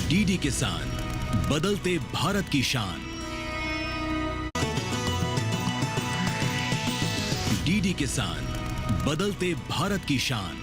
DD किसान, बदलते भारत की शान। डीडी किसान, बदलते भारत की शान।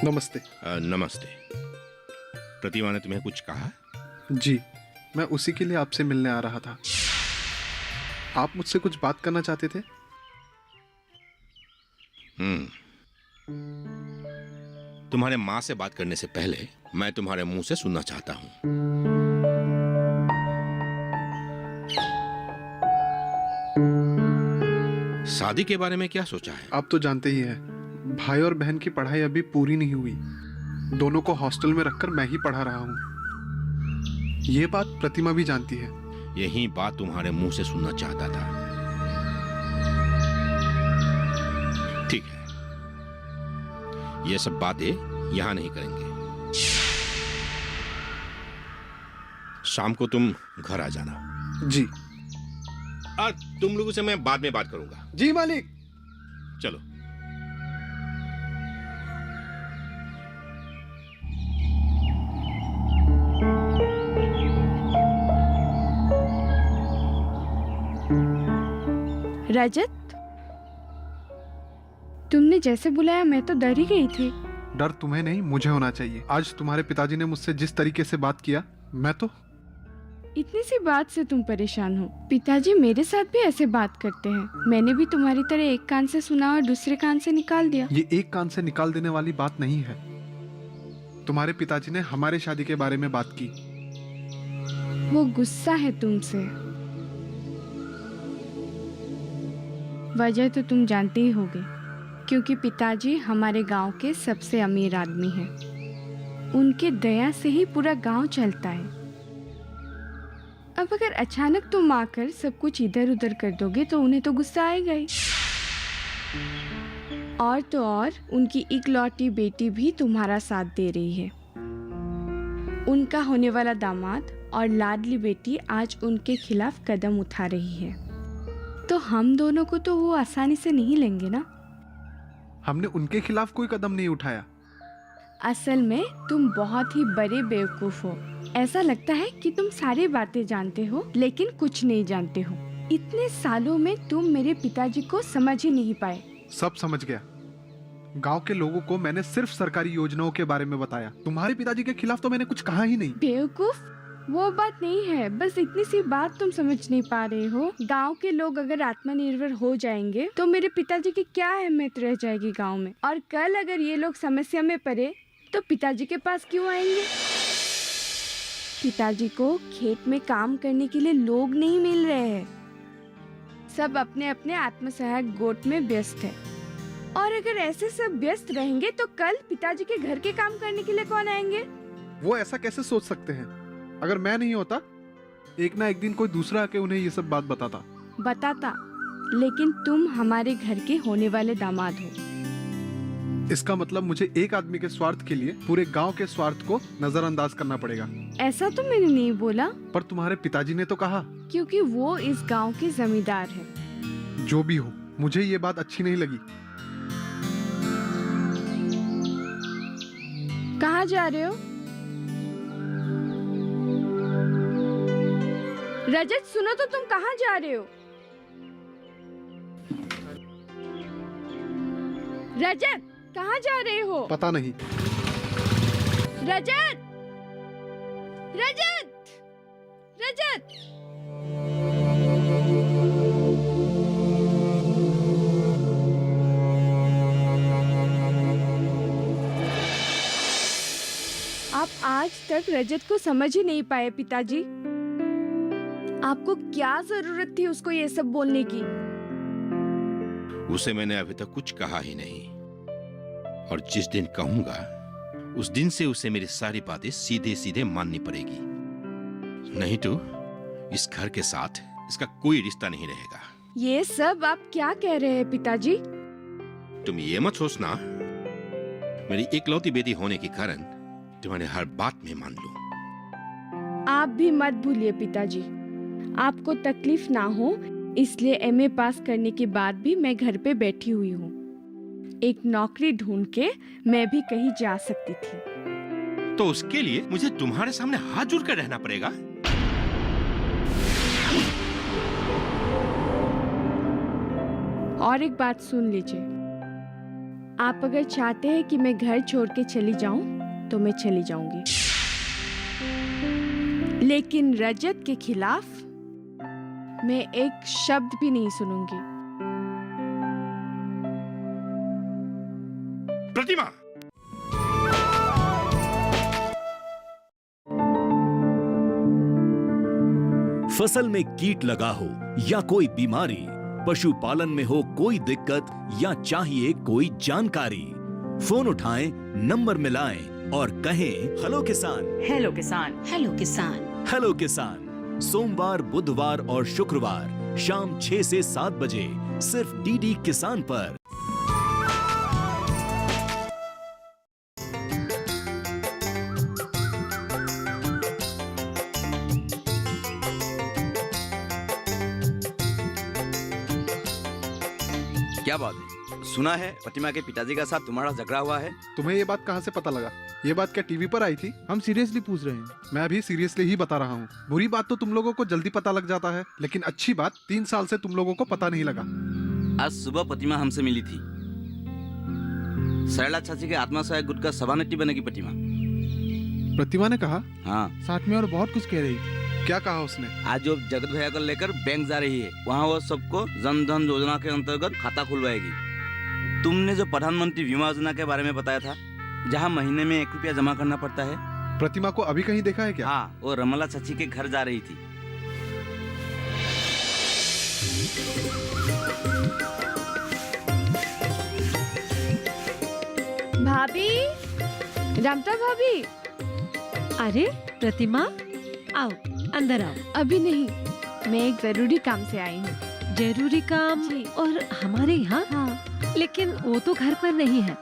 नमस्ते। नमस्ते। प्रतिमा ने तुम्हें कुछ कहा? जी, मैं उसी के लिए आपसे मिलने आ रहा था। आप मुझसे कुछ बात करना चाहते थे? तुम्हारे माँ से बात करने से पहले मैं तुम्हारे मुंह से सुनना चाहता हूँ। शादी के बारे में क्या सोचा है? आप तो जानते ही हैं, भाई और बहन की पढ़ाई अभी पूरी नहीं हुई। दोनों को हॉस्टल में रखकर मैं ही पढ़ा रहा हूँ। ये बात प्रतिमा भी जानती है। यही बात तुम्हारे मुंह से सुनना चाहता था। ठीक है, ये सब बातें यहां नहीं करेंगे। शाम को तुम घर आ जाना। जी। और तुम लोगों से मैं बाद में बात करूंगा। जी मालिक। चलो। रजत, तुमने जैसे बुलाया मैं तो डर ही गई थी। डर तुम्हें नहीं, मुझे होना चाहिए। आज तुम्हारे पिताजी ने मुझसे जिस तरीके से बात किया, मैं तो... इतनी सी बात से तुम परेशान हो? पिताजी मेरे साथ भी ऐसे बात करते हैं। मैंने भी तुम्हारी तरह एक कान से सुना और दूसरे कान से निकाल दिया। ये एक कान से निकाल देने वाली बात नहीं है। तुम्हारे पिताजी ने हमारे शादी के बारे में बात की। वो गुस्सा है तुमसे। वजह तो तुम जानते ही होगे, क्योंकि पिताजी हमारे गांव के सबसे अमीर आदमी हैं। उनके दया से ही पूरा गांव चलता है। अब अगर अचानक तुम आकर सब कुछ इधर उधर कर दोगे तो उन्हें तो गुस्सा आएगा ही। और तो और उनकी इकलौती बेटी भी तुम्हारा साथ दे रही है। उनका होने वाला दामाद और लाडली बेटी आज उनके खिलाफ कदम उठा रही है, तो हम दोनों को तो वो आसानी से नहीं लेंगे ना। हमने उनके खिलाफ कोई कदम नहीं उठाया। असल में तुम बहुत ही बड़े बेवकूफ हो। ऐसा लगता है कि तुम सारी बातें जानते हो लेकिन कुछ नहीं जानते हो। इतने सालों में तुम मेरे पिताजी को समझ ही नहीं पाए। सब समझ गया। गांव के लोगों को मैंने सिर्फ सरकारी योजनाओं के बारे में बताया। तुम्हारे पिताजी के खिलाफ तो मैंने कुछ कहा ही नहीं। बेवकूफ, वो बात नहीं है। बस इतनी सी बात तुम समझ नहीं पा रहे हो। गांव के लोग अगर आत्मनिर्भर हो जाएंगे तो मेरे पिताजी की क्या अहमियत रह जाएगी गांव में। और कल अगर ये लोग समस्या में पड़े तो पिताजी के पास क्यों आएंगे? पिताजी को खेत में काम करने के लिए लोग नहीं मिल रहे हैं। सब अपने अपने आत्मसहायक गोट में व्यस्त है। और अगर ऐसे सब व्यस्त रहेंगे तो कल पिताजी के घर के काम करने के लिए कौन आएंगे? वो ऐसा कैसे सोच सकते हैं? अगर मैं नहीं होता, एक ना एक दिन कोई दूसरा आके उन्हें ये सब बात बताता। लेकिन तुम हमारे घर के होने वाले दामाद हो। इसका मतलब मुझे एक आदमी के स्वार्थ के लिए पूरे गांव के स्वार्थ को नजरअंदाज करना पड़ेगा। ऐसा तो मैंने नहीं बोला। पर तुम्हारे पिताजी ने तो कहा। क्योंकि वो इस गांव के जमींदार हैं। जो भी हो, मुझे ये बात अच्छी नहीं लगी। कहाँ जा रहे हो? रजत सुनो तो, तुम कहाँ जा रहे हो? रजत कहाँ जा रहे हो? पता नहीं। रजत! रजत! रजत! आप आज तक रजत को समझ ही नहीं पाए पिताजी। आपको क्या जरूरत थी उसको ये सब बोलने की? उसे मैंने अभी तक कुछ कहा ही नहीं, और जिस दिन कहूंगा उस दिन से उसे मेरी सारी बातें सीधे सीधे माननी पड़ेगी, नहीं तो इस घर के साथ इसका कोई रिश्ता नहीं रहेगा। ये सब आप क्या कह रहे हैं पिताजी? तुम ये मत सोचना मेरी इकलौती बेटी होने के कारण तुम्हारे हर बात में मान लूं। आप भी मत भूलिए पिताजी, आपको तकलीफ ना हो इसलिए एमए पास करने के बाद भी मैं घर पे बैठी हुई हूँ। एक नौकरी ढूंढ के मैं भी कहीं जा सकती थी। तो उसके लिए मुझे तुम्हारे सामने हाथ जोड़ कर रहना पड़ेगा? और एक बात सुन लीजिए, आप अगर चाहते हैं कि मैं घर छोड़ के चली जाऊं तो मैं चली जाऊंगी, लेकिन रजत के खिलाफ मैं एक शब्द भी नहीं सुनूंगी। प्रतिमा! फसल में कीट लगा हो या कोई बीमारी, पशुपालन में हो कोई दिक्कत या चाहिए कोई जानकारी, फोन उठाएं, नंबर मिलाएं और कहें हेलो किसान। हेलो किसान, हेलो किसान, हेलो किसान। सोमवार, बुधवार और शुक्रवार शाम 6 से 7 बजे सिर्फ डीडी किसान पर। क्या बात है? सुना है प्रतिमा के पिताजी का साथ तुम्हारा झगड़ा हुआ है। तुम्हें ये बात कहाँ से पता लगा? ये बात क्या टीवी पर आई थी? हम सीरियसली पूछ रहे हैं। मैं भी सीरियसली ही बता रहा हूँ। बुरी बात तो तुम लोगों को जल्दी पता लग जाता है, लेकिन अच्छी बात 3 साल से तुम लोगों को पता नहीं लगा। आज सुबह प्रतिमा हमसे मिली थी। सरला चाची के आत्मा सहायक गुट का सभानेत्री बनेगी प्रतिमा। प्रतिमा ने कहा? हाँ, साथ में और बहुत कुछ कह रही थी। क्या कहा उसने? आज जो जगत भैया को लेकर बैंक जा रही है, वहाँ वो सबको जन धन योजना के अंतर्गत खाता खुलवाएगी। तुमने जो प्रधानमंत्री बीमा योजना के बारे में बताया था, जहाँ महीने में 1 रुपया जमा करना पड़ता है, प्रतिमा को अभी कहीं देखा है क्या? हाँ, वो रमला चाची के घर जा रही थी। भाभी, रमता भाभी। अरे प्रतिमा, आओ अंदर आओ। अभी नहीं, मैं एक जरूरी काम से आई हूँ। जरूरी काम? जी। और हमारे यहाँ? हाँ। लेकिन वो तो घर पर नहीं है।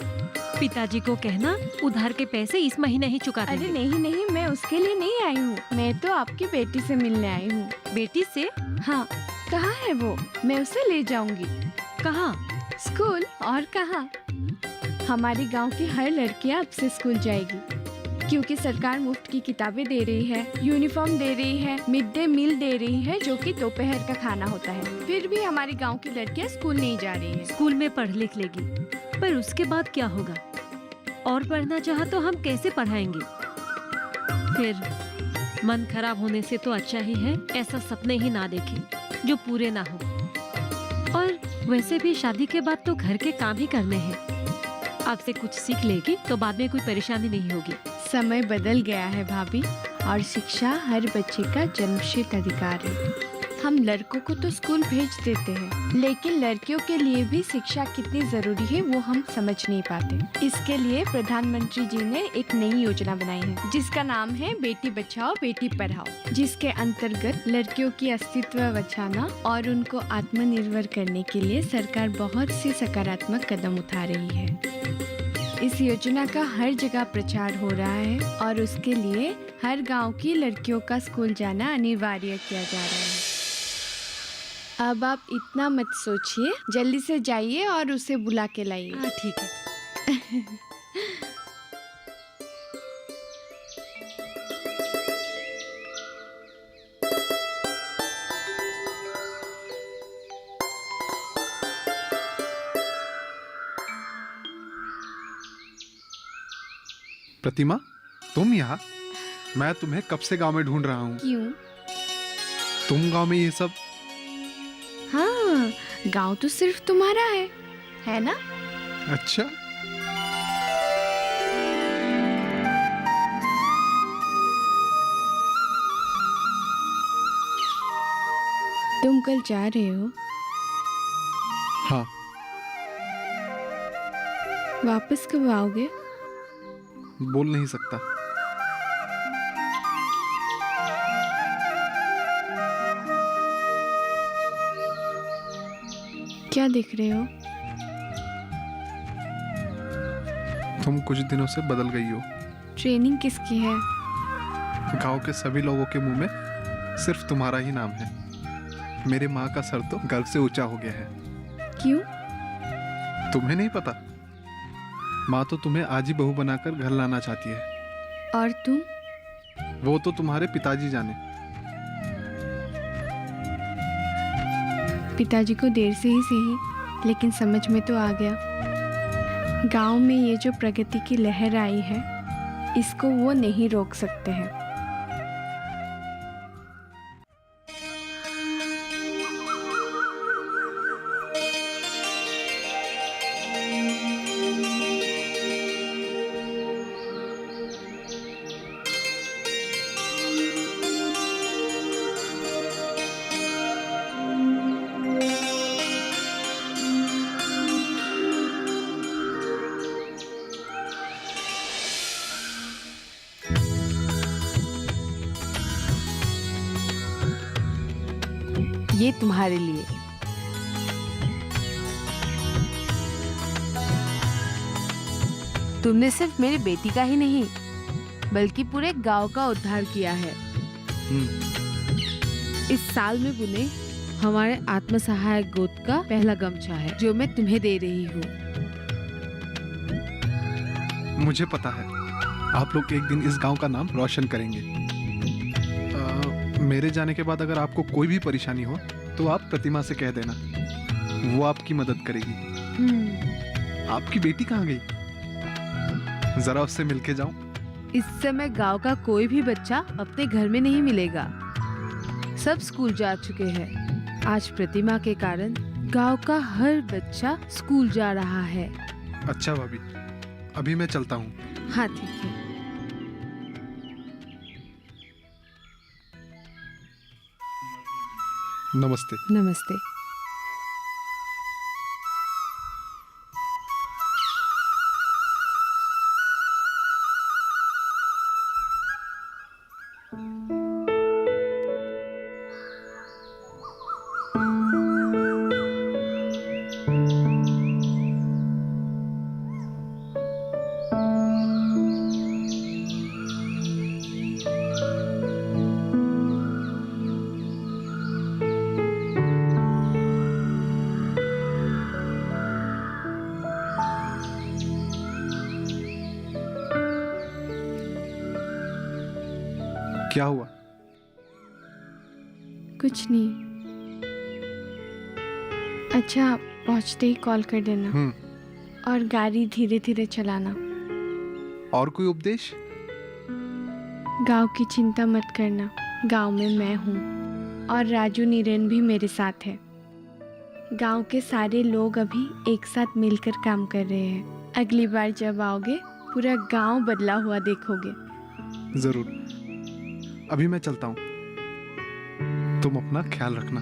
पिताजी को कहना उधार के पैसे इस महीने ही चुका देंगे। अरे नहीं नहीं, मैं उसके लिए नहीं आई हूँ, मैं तो आपकी बेटी से मिलने आई हूँ। बेटी से? हाँ, कहाँ है वो? मैं उसे ले जाऊंगी। कहाँ? स्कूल, और कहाँ? हमारे गांव की हर लड़कियां अब से स्कूल जाएगी, क्योंकि सरकार मुफ्त की किताबें दे रही है, यूनिफॉर्म दे रही है, मिड डे मील दे रही है, जो कि दोपहर का खाना होता है। फिर भी हमारे गांव की लड़कियां स्कूल नहीं जा रही है। स्कूल में पढ़ लिख लेगी, पर उसके बाद क्या होगा? और पढ़ना चाहा तो हम कैसे पढ़ाएंगे? फिर मन खराब होने से तो अच्छा ही है ऐसा सपने ही ना देखें जो पूरे ना हो। और वैसे भी शादी के बाद तो घर के काम ही करने हैं। आपसे कुछ सीख लेगी तो बाद में कोई परेशानी नहीं होगी। समय बदल गया है भाभी, और शिक्षा हर बच्चे का जन्मसिद्ध अधिकार है। हम लड़कों को तो स्कूल भेज देते हैं, लेकिन लड़कियों के लिए भी शिक्षा कितनी जरूरी है वो हम समझ नहीं पाते। इसके लिए प्रधानमंत्री जी ने एक नई योजना बनाई है जिसका नाम है बेटी बचाओ बेटी पढ़ाओ, जिसके अंतर्गत लड़कियों की अस्तित्व बचाना और उनको आत्मनिर्भर करने के लिए सरकार बहुत सी सकारात्मक कदम उठा रही है। इस योजना का हर जगह प्रचार हो रहा है और उसके लिए हर गांव की लड़कियों का स्कूल जाना अनिवार्य किया जा रहा है। अब आप इतना मत सोचिए, जल्दी से जाइए और उसे बुला के लाइए। हाँ ठीक है। प्रतिमा, तुम यहाँ? मैं तुम्हें कब से गांव में ढूंढ रहा हूँ। क्यों? तुम गांव में ये सब? हाँ, गांव तो सिर्फ तुम्हारा है ना? अच्छा, तुम कल जा रहे हो? हाँ। वापस कब आओगे? बोल नहीं सकता। क्या देख रहे हो? तुम कुछ दिनों से बदल गई हो। ट्रेनिंग किसकी है? गांव के सभी लोगों के मुंह में सिर्फ तुम्हारा ही नाम है। मेरे माँ का सर तो गर्व से ऊंचा हो गया है। क्यों? तुम्हें नहीं पता? माँ तो तुम्हें आज ही बहू बनाकर घर लाना चाहती है। और तुम? वो तो तुम्हारे पिताजी जाने। पिताजी को देर से ही सही, लेकिन समझ में तो आ गया। गांव में ये जो प्रगति की लहर आई है, इसको वो नहीं रोक सकते हैं। ये तुम्हारे लिए। तुमने सिर्फ मेरी बेटी का ही नहीं बल्कि पूरे गांव का उद्धार किया है। इस साल में बुने हमारे आत्मसहायक गोद का पहला गमछा है जो मैं तुम्हें दे रही हूँ। मुझे पता है आप लोग एक दिन इस गांव का नाम रोशन करेंगे। मेरे जाने के बाद अगर आपको कोई भी परेशानी हो तो आप प्रतिमा से कह देना, वो आपकी मदद करेगी। आपकी बेटी कहाँ गई? जरा उससे मिलके जाऊं। इस समय गांव का कोई भी बच्चा अपने घर में नहीं मिलेगा, सब स्कूल जा चुके हैं। आज प्रतिमा के कारण गांव का हर बच्चा स्कूल जा रहा है। अच्छा भाभी, अभी मैं चलता हूँ। हाँ ठीक है। नमस्ते। नमस्ते। क्या हुआ? कुछ नहीं। अच्छा, पहुंचते ही कॉल कर देना। और गाड़ी धीरे धीरे चलाना। और कोई उपदेश? गांव की चिंता मत करना, गांव में मैं हूँ और राजू नीरेन भी मेरे साथ है। गांव के सारे लोग अभी एक साथ मिलकर काम कर रहे हैं। अगली बार जब आओगे पूरा गांव बदला हुआ देखोगे। जरूर। अभी मैं चलता हूँ। तुम अपना ख्याल रखना।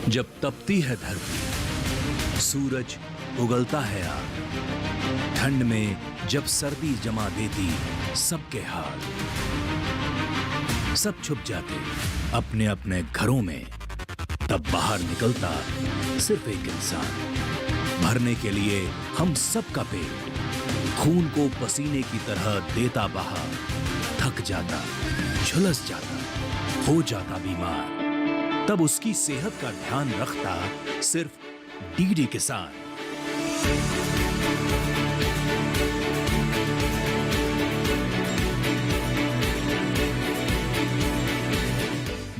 जब तपती है धरती, सूरज उगलता है आग, ठंड में जब सर्दी जमा देती सबके हाल, सब छुप जाते अपने अपने घरों में, तब बाहर निकलता सिर्फ एक इंसान, भरने के लिए हम सबका पेट, खून को पसीने की तरह देता बहा, थक जाता, झुलस जाता, हो जाता बीमार, तब उसकी सेहत का ध्यान रखता सिर्फ डीडी किसान।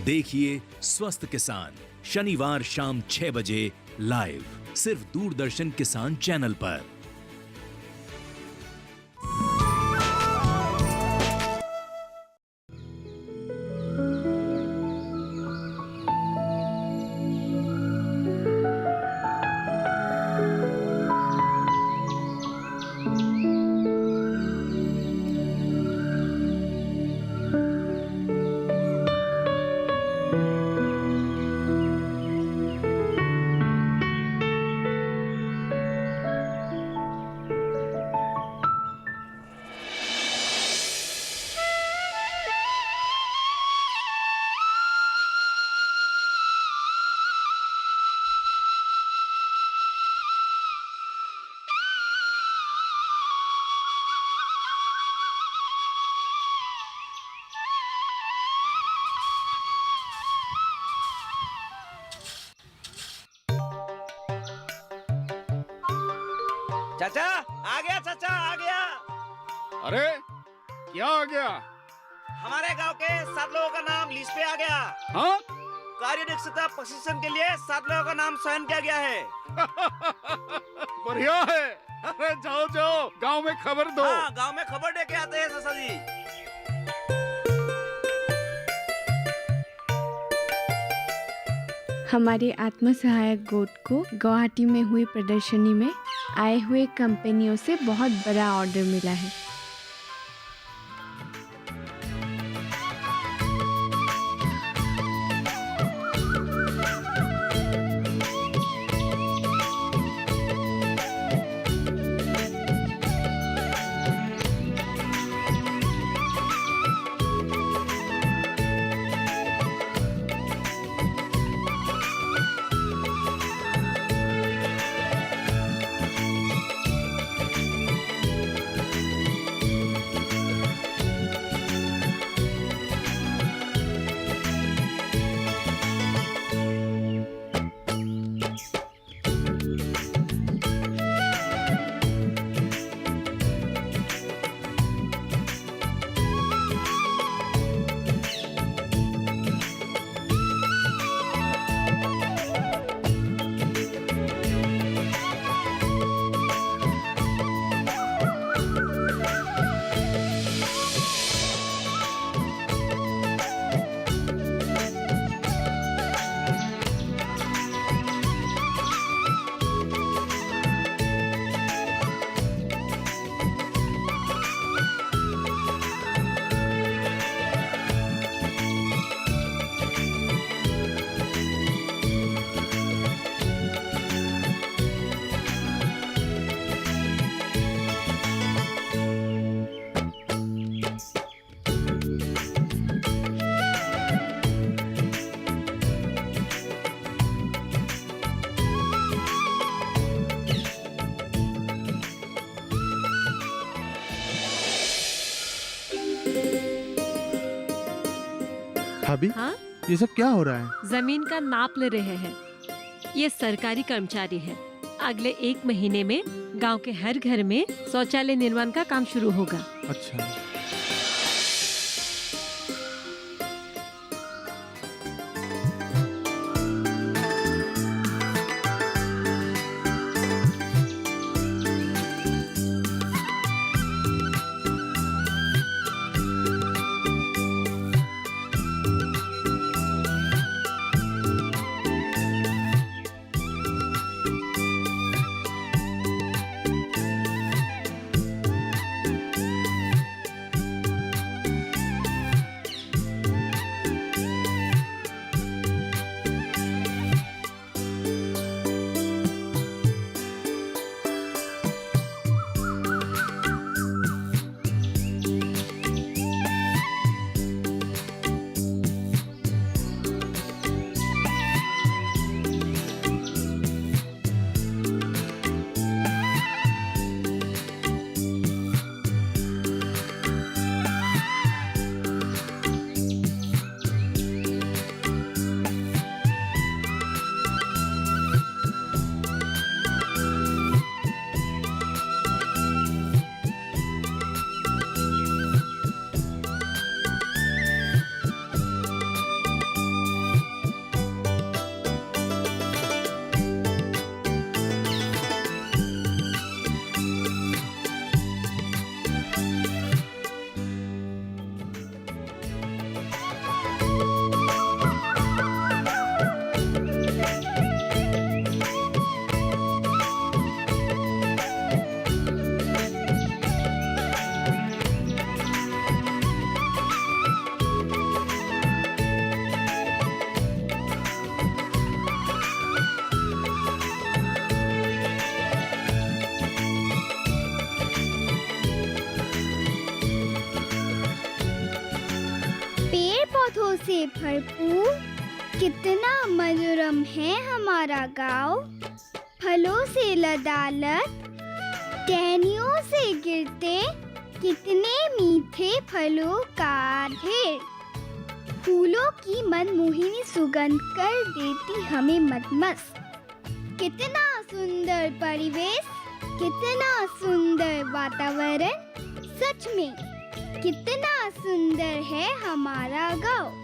देखिए स्वस्थ किसान शनिवार शाम 6 बजे लाइव सिर्फ दूरदर्शन किसान चैनल पर। चाचा आ गया, चाचा आ गया। अरे क्या आ गया? हमारे गांव के 7 लोगों का नाम लिस्ट पे आ गया। हाँ? कार्य दक्षता प्रशिक्षण के लिए 7 लोगों का नाम चयन किया गया है। बढ़िया है। अरे जाओ जाओ गांव में खबर दो। हाँ, गांव में खबर दे के आते हैं चाचा जी। हमारे आत्मसहायक गोट को गुवाहाटी में हुई प्रदर्शनी में आए हुए कंपनियों से बहुत बड़ा ऑर्डर मिला है। भाभी, हाँ? ये सब क्या हो रहा है? जमीन का नाप ले रहे हैं। ये सरकारी कर्मचारी है। अगले 1 महीने में गांव के हर घर में शौचालय निर्माण का काम शुरू होगा। अच्छा, से भरपूर, कितना मनोरम है हमारा गांव। फलों से लदालद, टहनियों से गिरते, कितने मीठे फलों का ढेर। फूलों की मनमोहिनी सुगंध कर देती हमें मदमस्त। कितना सुंदर परिवेश, कितना सुंदर वातावरण। सच में कितना सुंदर है हमारा गांव।